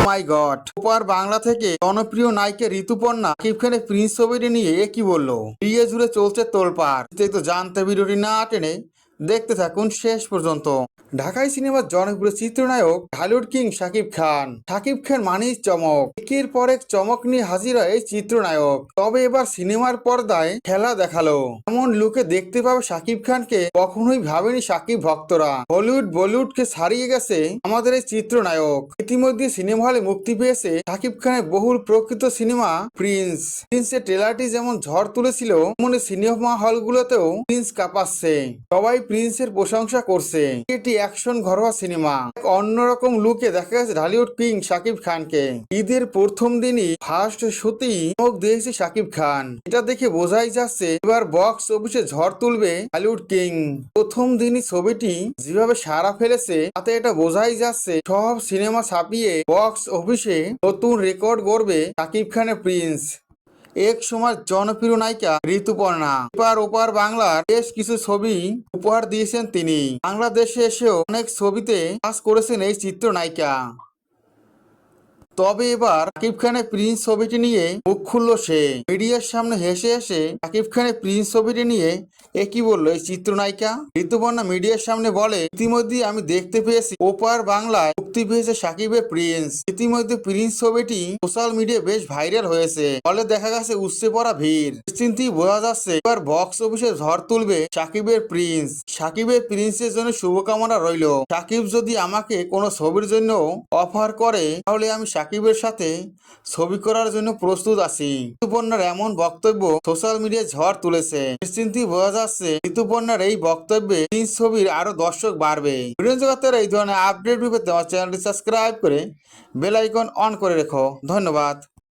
মাই god, ওপার বাংলা থেকে জনপ্রিয় নায়িকা ঋতুপর্ণা শাকিব খানের প্রিন্স ছবিটি নিয়ে কি বললো। বিয়ে জুড়ে চলছে তোলপাড়। তো জানতে ভিডিওটি না টেনে দেখতে থাকুন শেষ পর্যন্ত। ঢাকাই সিনেমার জনপ্রিয় চিত্রনায়ক হলিউড কিং শাকিব খান। শাকিব খান মানেই চমক, একের পর এক চমক নিয়ে হাজির হয় এই চিত্রনায়ক। তবে এবার সিনেমার পর্দায় খেলা দেখালো। এমন লুকে দেখতে পাবে শাকিব খানকে কখনোই ভাবেনি শাকিব ভক্তরা। বলিউডকে ছাড়িয়ে গেছে আমাদের এই চিত্রনায়ক। ইতিমধ্যে সিনেমা হলে মুক্তি পেয়েছে শাকিব খানের বহুল প্রকৃত সিনেমা প্রিন্সের ট্রেলারটি যেমন ঝড় তুলেছিল, তেমনি সিনেমা হলগুলোতেও প্রিন্স কাঁপাচ্ছে। সবাই প্রিন্সের প্রশংসা করছে। এটি অ্যাকশন ঘরোয়া সিনেমা। এক অন্যরকম লুকে দেখা গেছে হলিউড কিং শাকিব খানকে। ঈদের প্রথম দিনই ফার্স্ট শোতেই চমক দিয়েছে শাকিব খান। এটা দেখে বোঝাই যাচ্ছে এবার বক্স অফিসে ঝড় তুলবে হলিউড কিং। প্রথম দিনই ছবিটি যেভাবে সাড়া ফেলেছে তাতে এটা বোঝাই যাচ্ছে সব সিনেমা ছাপিয়ে বক্স অফিসে নতুন রেকর্ড গড়বে শাকিব খানের প্রিন্স। এক সময় জনপ্রিয় নায়িকা ঋতুপর্ণা এবার ওপার বাংলার বেশ কিছু ছবি উপহার দিয়েছেন তিনি। বাংলাদেশে এসেও অনেক ছবিতে কাজ করেছেন এই চিত্রনায়িকা। তবে এবার শাকিব খানের প্রিন্স ছবিটি নিয়ে মুখ খুলল সে। মিডিয়ার সামনে হেসে হেসে শাকিব খানের প্রিন্স ছবিটি নিয়ে কি বললো এই চিত্রনায়িকা। ঋতুপর্ণা মিডিয়ার সামনে বলে, ইতিমধ্যে আমি দেখতে পেয়েছি ওপার বাংলায় মুক্তি পেয়েছে শাকিবের প্রিন্স। ইতিমধ্যে প্রিন্স ছবিটি সোশ্যাল মিডিয়ায় বেশ ভাইরাল হয়েছে। ফলে দেখা গেছে উপচে পড়া ভিড়। নিশ্চিন্তেই বোঝা যাচ্ছে এবার বক্স অফিসে ঝড় তুলবে শাকিবের প্রিন্স। শাকিবের প্রিন্সের জন্য শুভকামনা রইল। শাকিব যদি আমাকে কোনো ছবির জন্য অফার করে তাহলে আমি শাকিবের সাথে ছবি করার জন্য প্রস্তুত আছি। ঋতুপর্ণার এমন বক্তব্য সোশ্যাল মিডিয়ায় ঝড় তুলেছে। নিশ্চিন্তেই বোঝা যাচ্ছে ঋতুপর্ণার এই বক্তব্যে প্রিন্স ছবির আরো দর্শক বাড়বে। ভিডিও জগতের এই ধরনের আপডেট পেতে আমার চ্যানেলটি সাবস্ক্রাইব করে বেল আইকন অন করে রেখো। ধন্যবাদ।